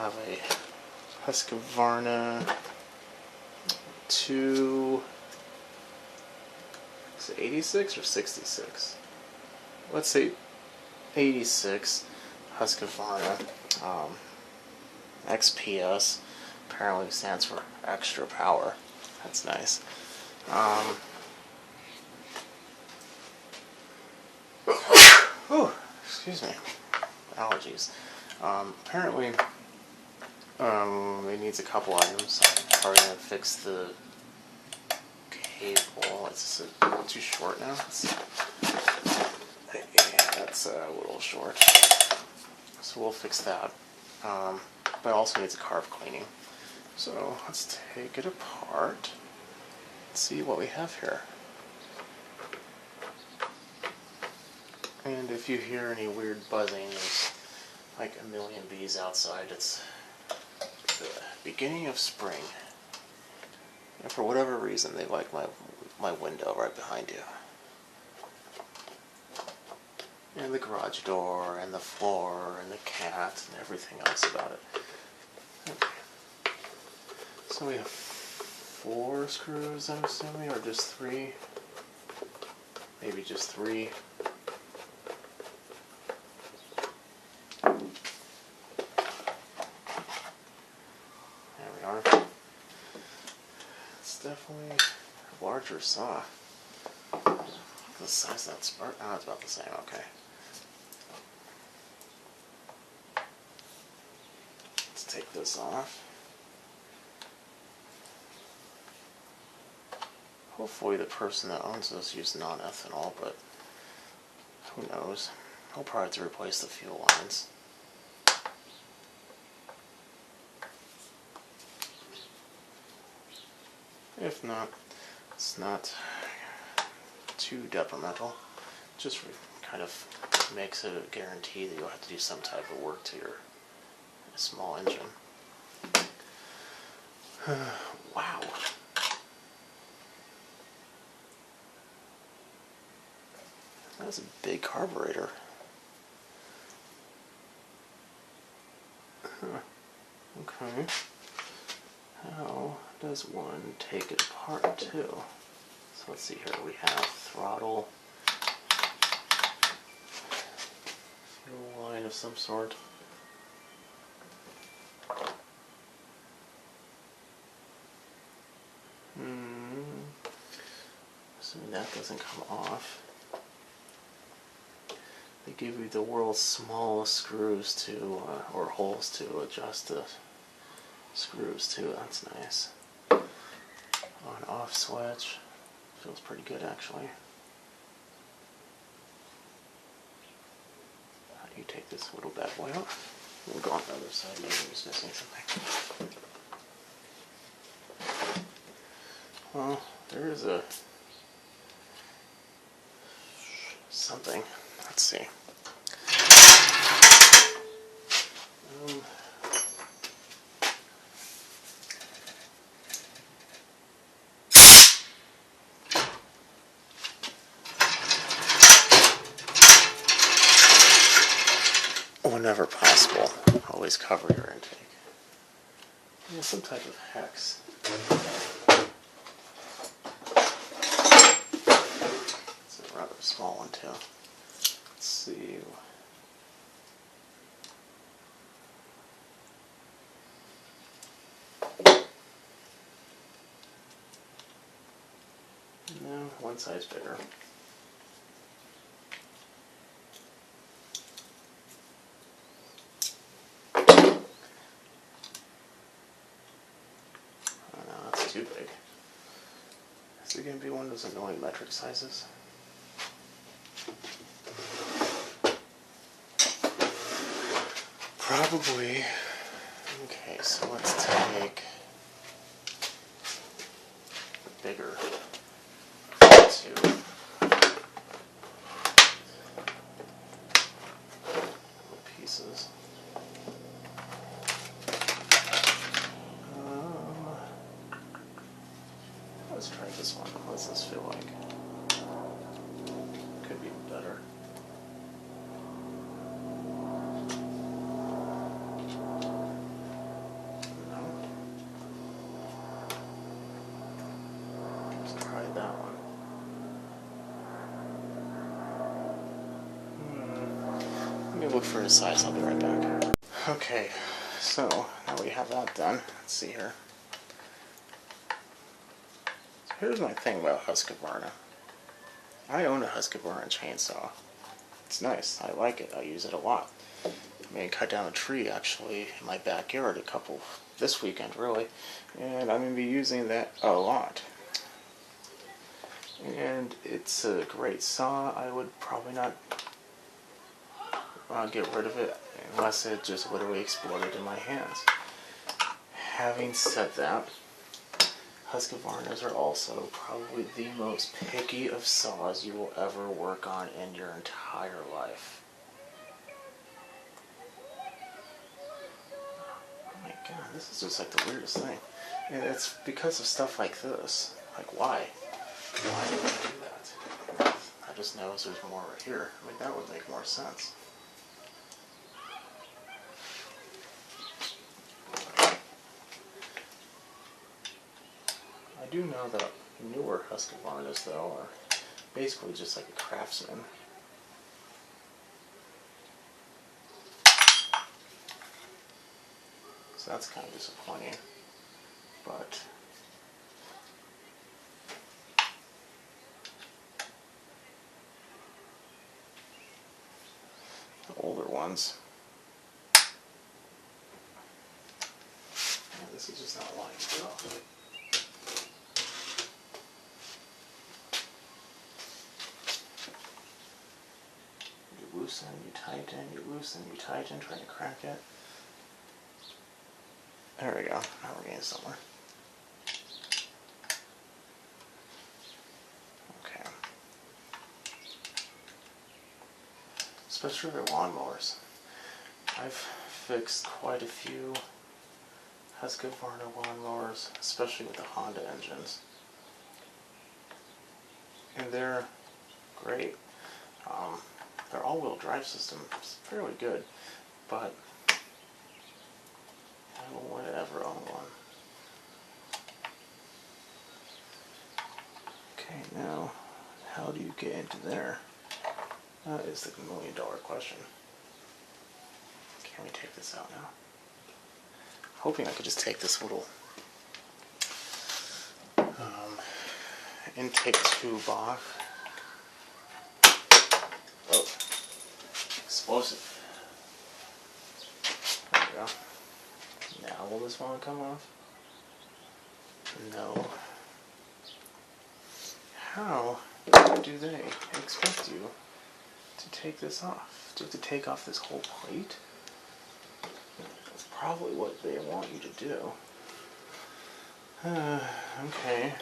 have a Husqvarna 86 or 66? Let's say 86 Husqvarna XPS. Apparently stands for extra power. That's nice. Oh, excuse me. Allergies. Apparently, it needs a couple items. I'm probably gonna fix the cable. It's too short now. Yeah, that's a little short. So we'll fix that. But it also needs a carb cleaning. So let's take it apart. Let's see what we have here. And if you hear any weird buzzing, there's like a million bees outside. It's the beginning of spring. And for whatever reason, they like my window right behind you. And the garage door, and the floor, and the cat, and everything else about it. Okay. So we have 4 screws, I'm assuming, or just 3? Maybe just 3. There we are. It's definitely a larger saw. The size of that spark? Oh, it's about the same, okay. Let's take this off. Hopefully the person that owns this used non-ethanol, but who knows. I'll probably have to replace the fuel lines. If not, it's not too detrimental. Just kind of makes it a guarantee that you'll have to do some type of work to your small engine. Wow. That's a big carburetor. Okay. How does one take it apart too? So let's see here. We have throttle, fuel line of some sort. Assuming that doesn't come off. They give you the world's smallest screws to, or holes to adjust the screws to. That's nice. On-off switch. Feels pretty good actually. How do you take this little bad boy out? We'll go on the other side. Maybe I'm just missing something. Well, there is a something. Let's see. Whenever possible, always cover your intake. Yeah, some type of hex. It's a rather small one too. Let's see. No, one side's bigger. Too big. Is it going to be one of those annoying metric sizes? Probably. Okay, so let's take the bigger 2 pieces. Let's try this one. What does this feel like? Could be better. for his size. I'll be right back. Okay, so now we have that done. Let's see here. So here's my thing about Husqvarna. I own a Husqvarna chainsaw. It's nice. I like it. I use it a lot. I mean, cut down a tree actually in my backyard this weekend really, and I'm going to be using that a lot. And it's a great saw. I would probably not get rid of it unless it just literally exploded in my hands. Having said that, Husqvarnas are also probably the most picky of saws you will ever work on in your entire life. Oh my god, this is just like the weirdest thing. And it's because of stuff like this. Like, why? Why did I do that? I just noticed there's more right here. I mean, that would make more sense. I do know that newer Husqvarnas, though, are basically just like a Craftsman. So that's kind of disappointing. But the older ones, yeah, this is just not lining up. You loosen, you tighten, you loosen, you tighten, trying to crack it. There we go. Now we're getting somewhere. Okay. Especially for lawnmowers. I've fixed quite a few Husqvarna lawnmowers, especially with the Honda engines. And they're great. Their all-wheel drive system is fairly good, but I don't want to ever own one. Okay, now, how do you get into there? That is the $1,000,000 question. Can we take this out now? Hoping I could just take this little intake tube off. Oh, explosive. There we go. Now will this one come off? No. How do they expect you to take this off? Do you have to take off this whole plate? That's probably what they want you to do. Okay.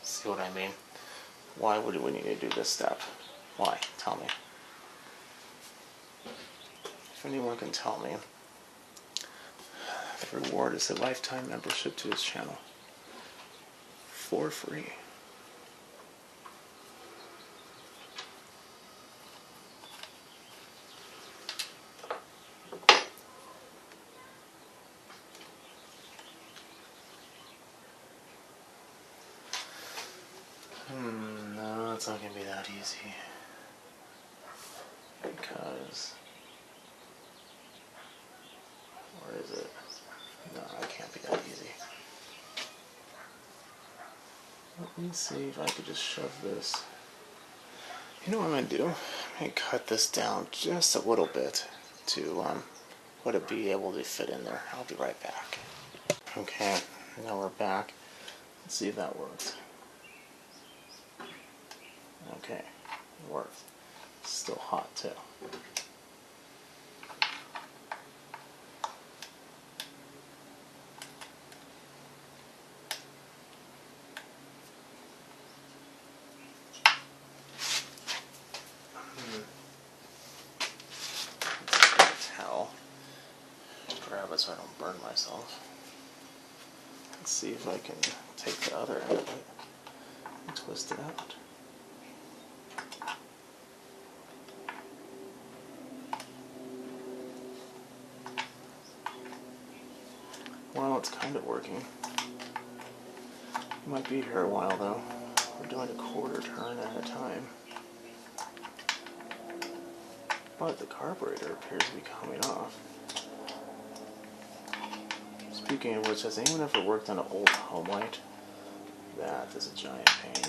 See what I mean? Why would we need to do this step? Why? Tell me. If anyone can tell me, the reward is a lifetime membership to his channel. For free. No, it's not going to be that easy. Because... Where is it? No, it can't be that easy. Let me see if I could just shove this. You know what I'm going to do? I'm going to cut this down just a little bit to let it be able to fit in there. I'll be right back. Okay, now we're back. Let's see if that works. Okay, it worked. It's still hot too. Towel. Grab it so I don't burn myself. Let's see if I can take the other end of it and twist it out. Well, it's kind of working. It might be here a while though. We're doing a quarter turn at a time. But the carburetor appears to be coming off. Speaking of which, has anyone ever worked on an old home light? That is a giant pain.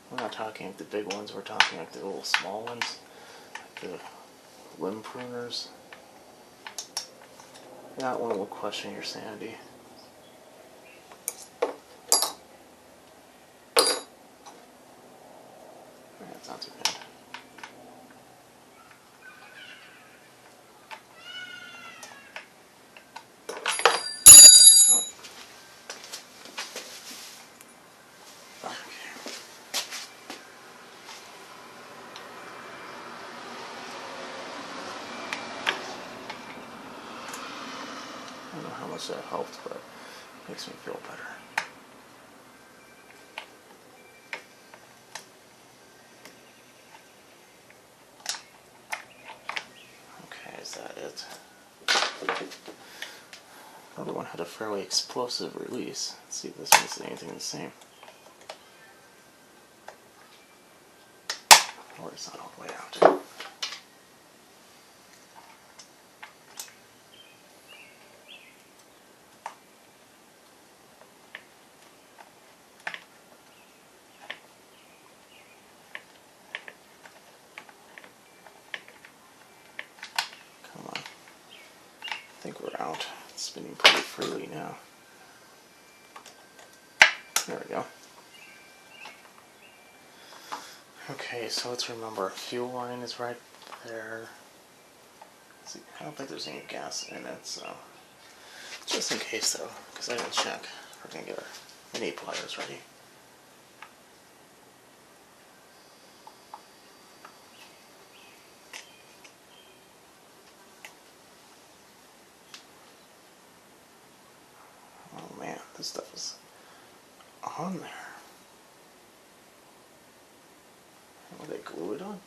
We're not talking like the big ones, we're talking like the little small ones. Like the limb pruners. That one will question your sanity. That's not too bad. I don't know how much that helped, but it makes me feel better. Okay, is that it? The other one had a fairly explosive release. Let's see if this one's anything the same. Or it's not all the way out. Come on. I think we're out. It's spinning pretty freely now. There we go. Okay, so let's remember, fuel line is right there. See, I don't think there's any gas in it, so just in case though, because I didn't check, we're gonna get our mini pliers ready. Oh man, this stuff is on there. Will they glue it on?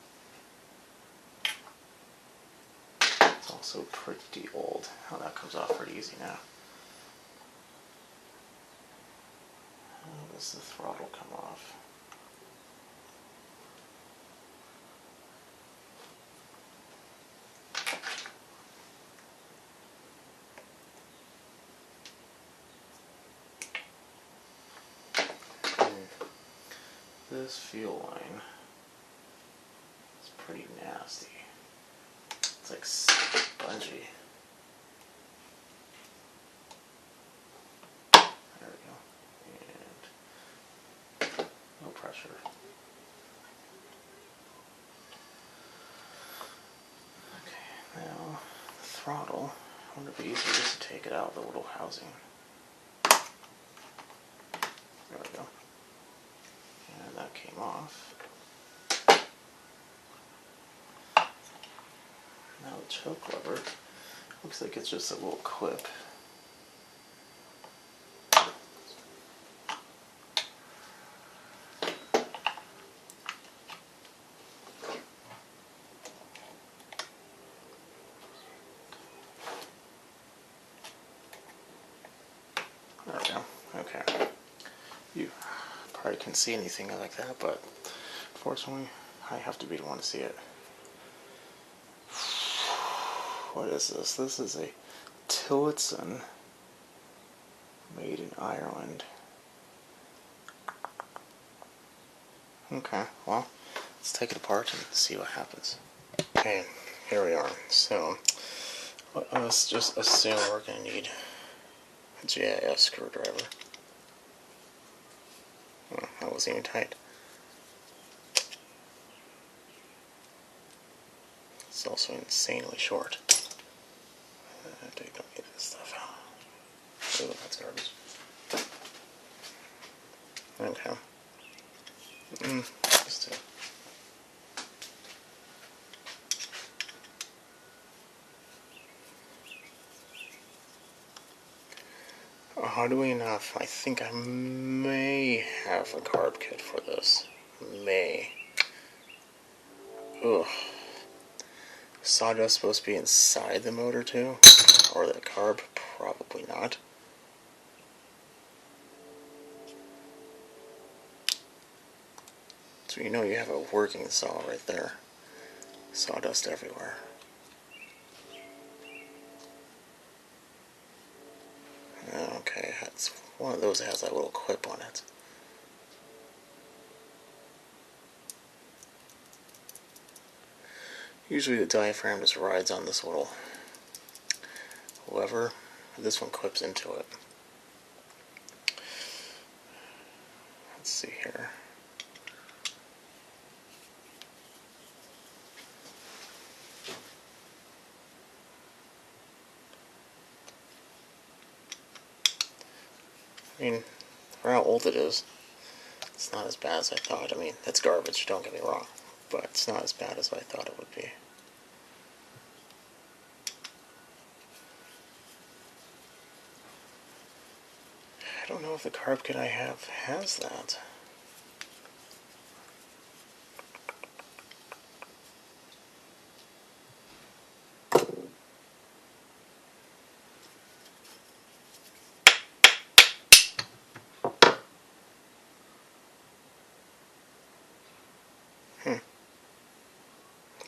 It's also pretty old. Oh, that comes off pretty easy now. How does the throttle come off? This fuel line is pretty nasty. It's like spongy. There we go. And no pressure. Okay, now the throttle. I wonder if it'd be easier just to take it out of the little housing. There we go. And that came off. Now the choke lever looks like it's just a little clip. There we go. Okay. You probably can't see anything like that, but fortunately, I have to be the one to see it. What is this? This is a Tillotson made in Ireland. Okay, well, let's take it apart and see what happens. Okay, here we are. So, let's just assume we're going to need a GIS screwdriver. Oh, that wasn't even tight. It's also insanely short. I don't get this stuff out. Oh, that's garbage. Okay. Just two. Oddly enough, I think I may have a carb kit for this. May. Ugh. Sawdust supposed to be inside the motor too? Or the carb? Probably not. So you know you have a working saw right there. Sawdust everywhere. Okay, it's one of those that has that little clip on it. Usually the diaphragm just rides on this little lever. This one clips into it. Let's see here. I mean, for how old it is, it's not as bad as I thought. I mean, it's garbage, don't get me wrong, but it's not as bad as I thought it would be. I don't know if the carb kit I have has that.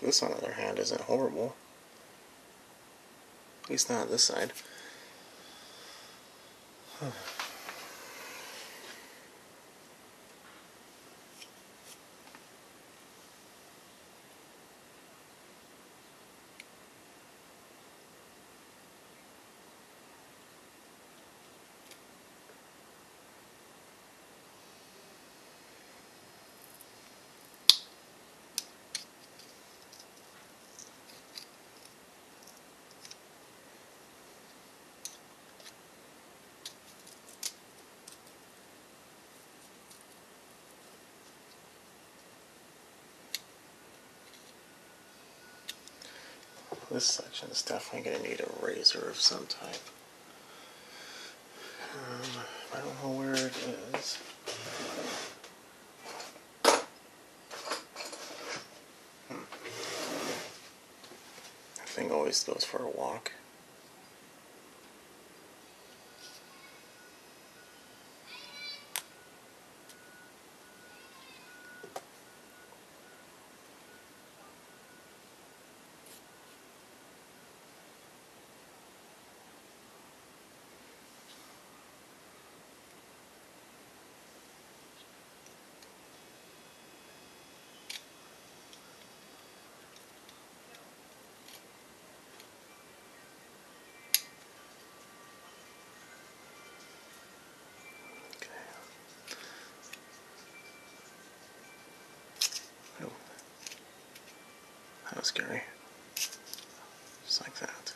This, on the other hand, isn't horrible. At least not this side. This section is definitely going to need a razor of some type. I don't know where it is. That thing always goes for a walk. Oh, that was scary. Just like that.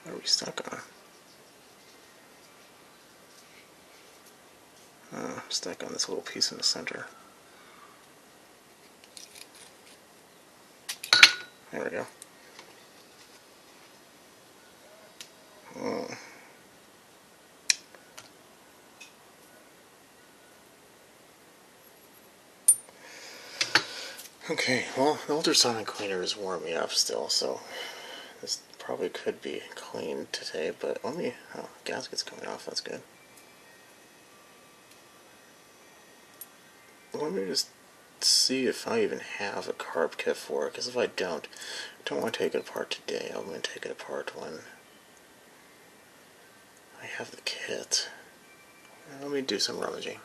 What are we stuck on? I'm stuck on this little piece in the center. There we go. Okay, well, the ultrasonic cleaner is warming me up still, so this probably could be cleaned today, but let me... Oh, gasket's coming off, that's good. Let me just see if I even have a carb kit for it, because if I don't want to take it apart today. I'm going to take it apart when I have the kit. Let me do some rummaging.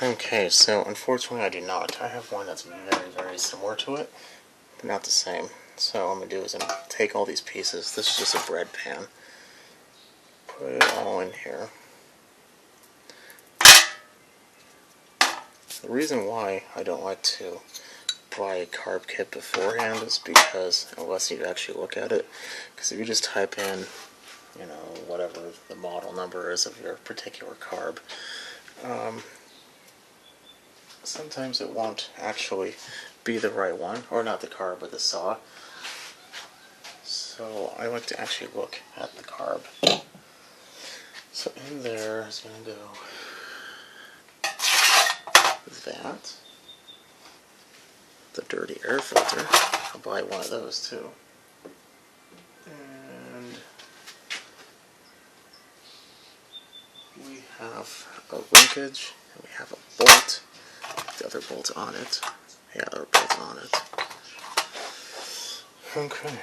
Okay, so unfortunately I do not. I have one that's very, very similar to it, but not the same. So what I'm going to do is I'm going to take all these pieces. This is just a bread pan. Put it all in here. The reason why I don't like to buy a carb kit beforehand is because, unless you actually look at it, because if you just type in, you know, whatever the model number is of your particular carb, sometimes it won't actually be the right one, or not the carb, but the saw. So I like to actually look at the carb. So in there is going to go that. the dirty air filter. I'll buy one of those too. And we have a linkage, and we have a bolt. The other bolt on it. Yeah, other bolt on it. Okay.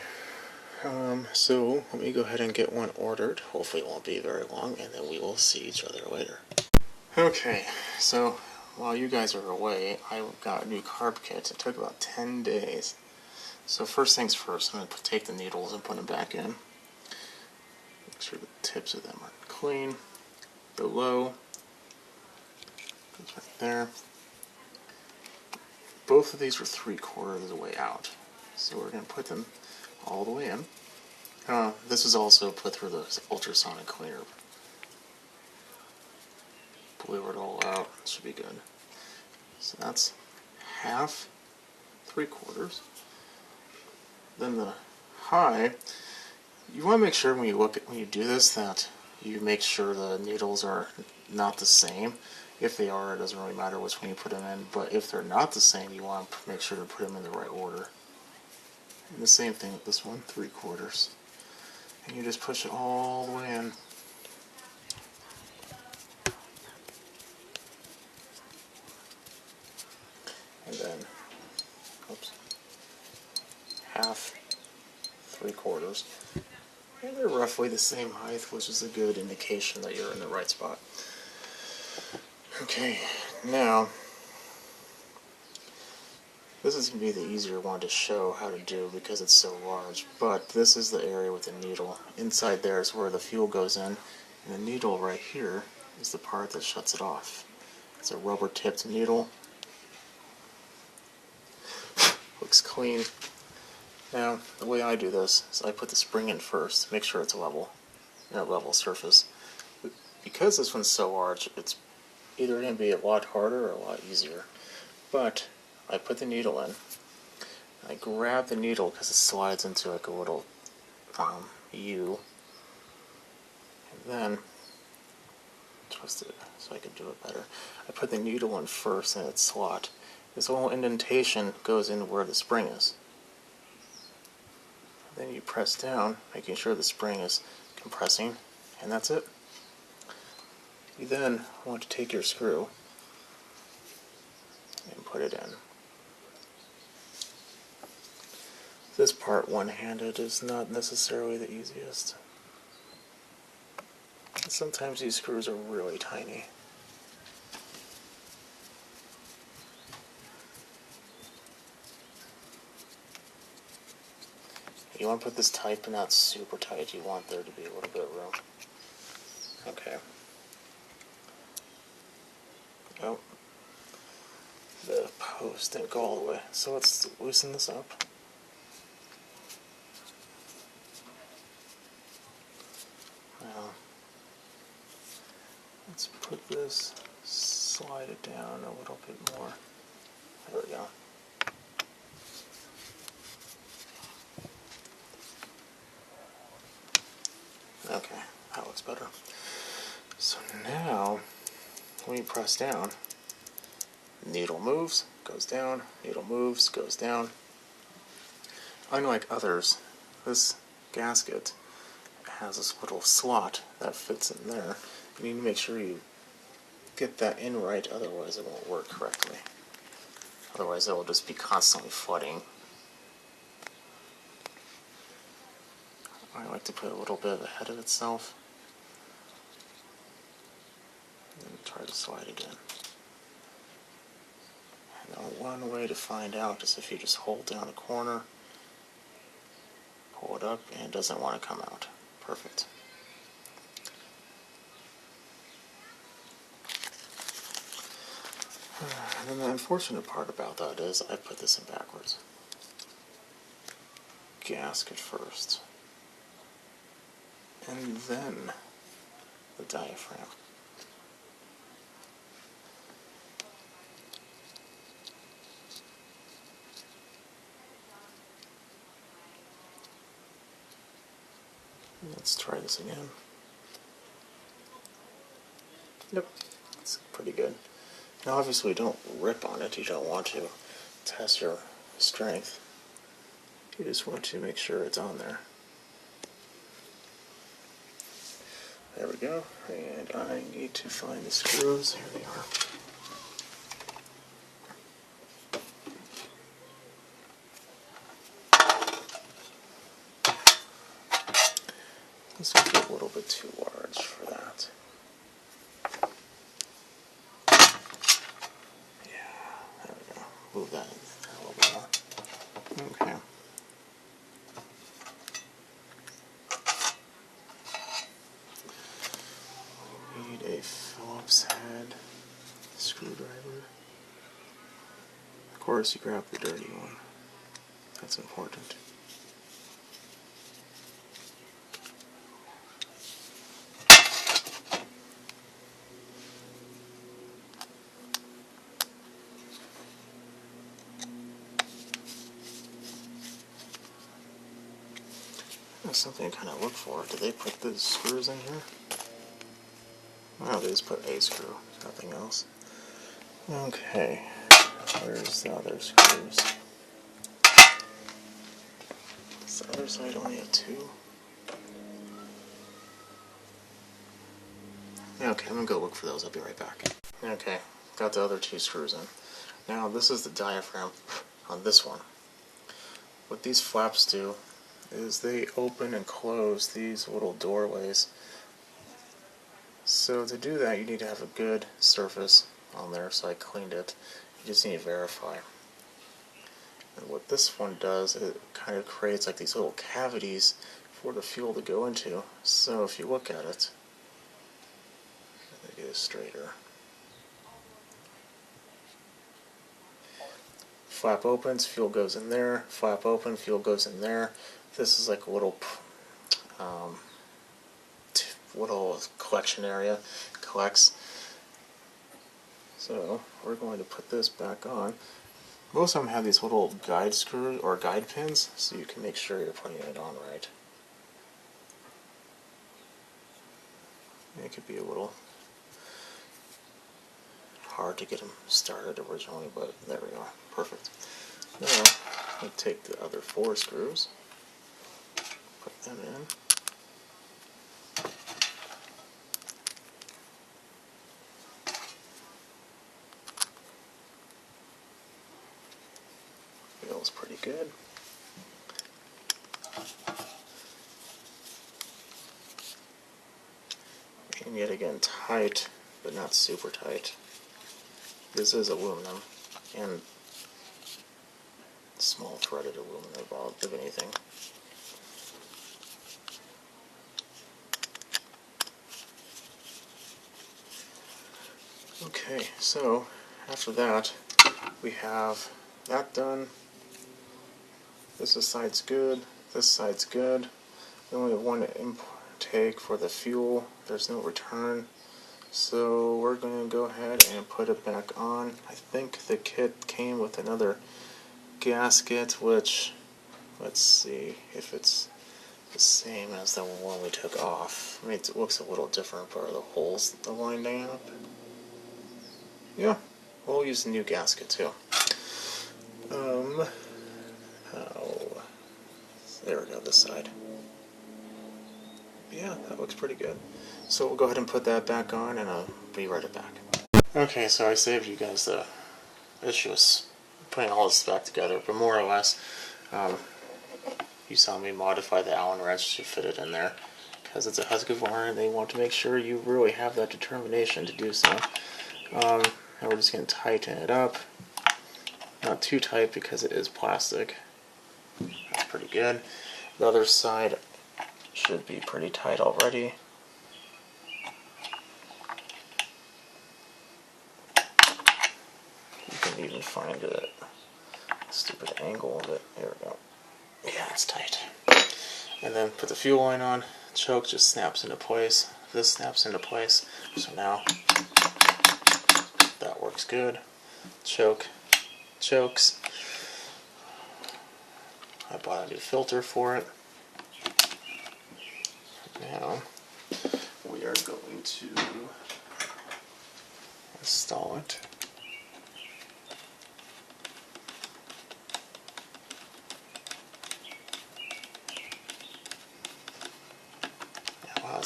So let me go ahead and get one ordered. Hopefully it won't be very long, and then we will see each other later. Okay, so while you guys are away, I got a new carb kit. It took about 10 days. So first things first, I'm going to take the needles and put them back in. Make sure the tips of them are clean. Go low. Goes right there. Both of these are 3/4 of the way out. So we're going to put them all the way in. This is also put through the ultrasonic cleaner. Blew it all out. It should be good. So that's half, 3/4. Then the high. You want to make sure when you do this that you make sure the needles are not the same. If they are, it doesn't really matter which one you put them in. But if they're not the same, you want to make sure to put them in the right order. And the same thing with this one, 3/4. And you just push it all the way in. And then, oops, half, 3/4. And they're roughly the same height, which is a good indication that you're in the right spot. Okay, now, this is going to be the easier one to show how to do because it's so large, but this is the area with the needle. Inside there is where the fuel goes in, and the needle right here is the part that shuts it off. It's a rubber-tipped needle. Looks clean. Now, the way I do this is I put the spring in first, make sure it's level, a level surface. Because this one's so large, it's either going to be a lot harder or a lot easier. But I put the needle in. I grab the needle because it slides into like a little U. And then twist it so I can do it better. I put the needle in first in its slot. This little indentation goes in where the spring is. Then you press down, making sure the spring is compressing, and that's it. You then want to take your screw and put it in. This part one-handed is not necessarily the easiest. Sometimes these screws are really tiny. You want to put this tight, but not super tight. You want there to be a little bit of room. Okay. Oh. The post didn't go all the way. So let's loosen this up. Now, let's put this, slide it down a little bit more. There we go. Okay, that looks better. So now, when you press down, needle moves, goes down, needle moves, goes down. Unlike others, this gasket has this little slot that fits in there. You need to make sure you get that in right, otherwise it won't work correctly. Otherwise it will just be constantly flooding. I like to put a little bit ahead of itself and try to slide it in. Now one way to find out is if you just hold down a corner, pull it up, and it doesn't want to come out. Perfect. And then the unfortunate part about that is I put this in backwards. Gasket first. And then the diaphragm. Let's try this again. Yep, it's pretty good. Now obviously don't rip on it, you don't want to. Test your strength. You just want to make sure it's on there. There we go. And I need to find the screws. Here they are. This might be a little bit too large for that. Yeah, there we go. Move that in there a little bit more. Okay. We need a Phillips head screwdriver. Of course, you grab the dirty one. That's important. That's something to kind of look for. Did they put the screws in here? No, they just put a screw, nothing else. Okay, where's the other screws? This other side only have 2. Okay, I'm gonna go look for those. I'll be right back. Okay, got the other 2 screws in. Now this is the diaphragm on this one. What these flaps do is they open and close these little doorways. So to do that, you need to have a good surface on there, so I cleaned it. You just need to verify. And what this one does, it kind of creates like these little cavities for the fuel to go into. So if you look at it, let me get it straighter. Flap opens, fuel goes in there. Flap open, fuel goes in there. This is like a little collection area, collects. So we're going to put this back on. Most of them have these little guide screws or guide pins, so you can make sure you're putting it on right. It could be a little hard to get them started originally, but there we go. Perfect. Now, we'll take the other 4 screws, put them in. Feels pretty good. And yet again, tight, but not super tight. This is aluminum, and small threaded aluminum, if anything. Okay, so after that, we have that done. This side's good, this side's good. We only have one intake for the fuel. There's no return. So we're going to go ahead and put it back on. I think the kit came with another gasket, which, let's see if it's the same as the one we took off. I mean, it looks a little different, but are the holes lining up? Yeah, we'll use the new gasket too. There we go, this side. Yeah, that looks pretty good. So we'll go ahead and put that back on, and I'll be right back. Okay, so I saved you guys the issues putting all this back together, but more or less, you saw me modify the Allen wrench to fit it in there, because it's a Husqvarna, and they want to make sure you really have that determination to do so. And we're just going to tighten it up. Not too tight because it is plastic. That's pretty good. The other side should be pretty tight already. You can even find it. Stupid angle of it. There we go. Yeah, it's tight. And then put the fuel line on. Choke just snaps into place. This snaps into place. So now that works good. Choke chokes. I bought a new filter for it. Now we are going to install it.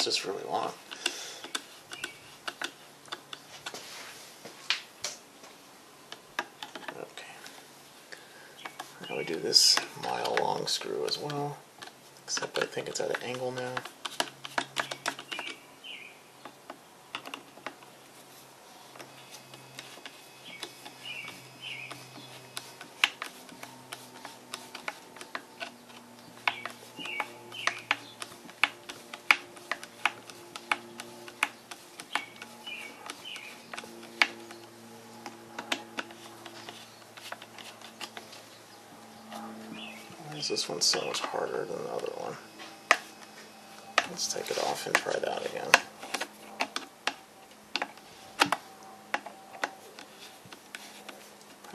just really long. Okay. Now we do this mile-long screw as well, except I think it's at an angle now. This one's so much harder than the other one. Let's take it off and try that again.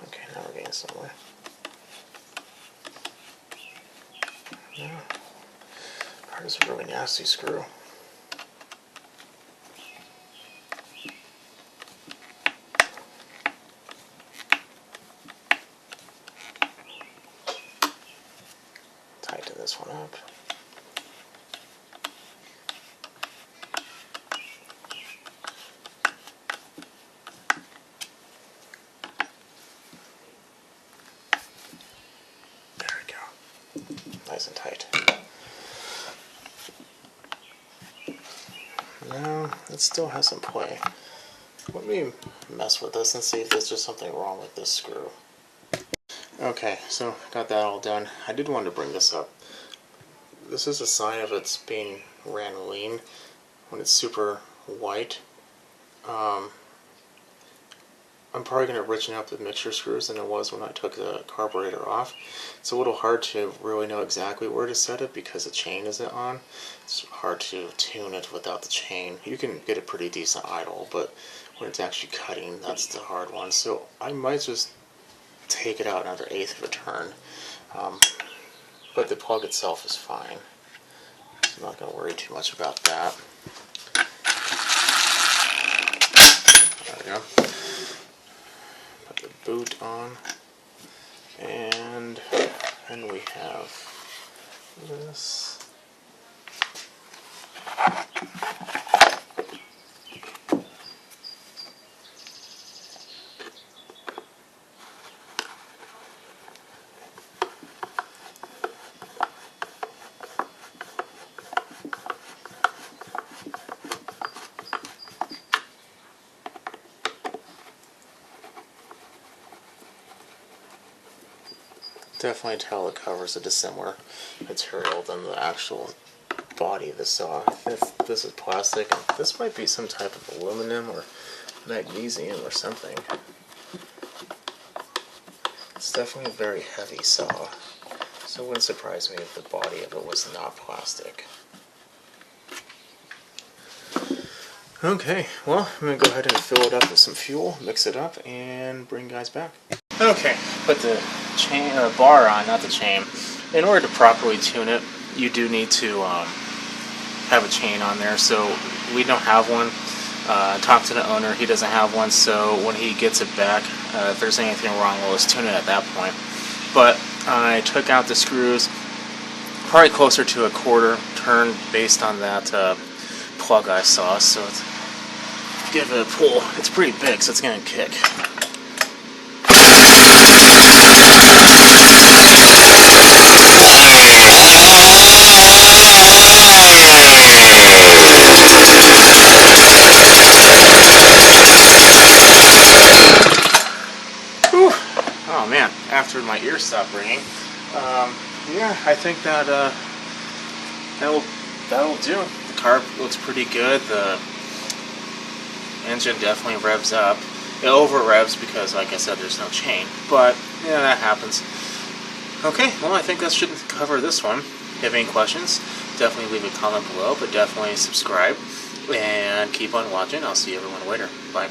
Okay, now we're getting somewhere. Yeah. Part is a really nasty screw. Tighten this one up. There we go. Nice and tight. Now, it still has some play. Let me mess with this and see if there's just something wrong with this screw. Okay, so got that all done. I did want to bring this up. This is a sign of it's being ran lean when it's super white. I'm probably going to richen up the mixture screws than it was when I took the carburetor off. It's a little hard to really know exactly where to set it because the chain isn't on. It's hard to tune it without the chain. You can get a pretty decent idle, but when it's actually cutting, that's the hard one. So I might just take it out another eighth of a turn. But the plug itself is fine. So I'm not going to worry too much about that. There we go. Put the boot on. And then we have this. Definitely tell the cover's a dissimilar material than the actual body of the saw. If this is plastic, this might be some type of aluminum or magnesium or something. It's definitely a very heavy saw, so it wouldn't surprise me if the body of it was not plastic. Okay, well, I'm going to go ahead and fill it up with some fuel, mix it up, and bring you guys back. Okay, put the chain or bar on, not the chain. In order to properly tune it, you do need to have a chain on there. So we don't have one. Talk to the owner, he doesn't have one. So when he gets it back, if there's anything wrong, we'll just tune it at that point. But I took out the screws, probably closer to a quarter turn based on that plug I saw. So let's give it a pull. It's pretty big, so it's going to kick. Whew. Oh man, after my ears stopped ringing, yeah, I think that that'll do. The carb looks pretty good. The engine definitely revs up. It over revs because, like I said, there's no chain. But yeah, that happens. Okay, well, I think that should cover this one. If you have any questions, definitely leave a comment below, but definitely subscribe and keep on watching. I'll see everyone later. Bye.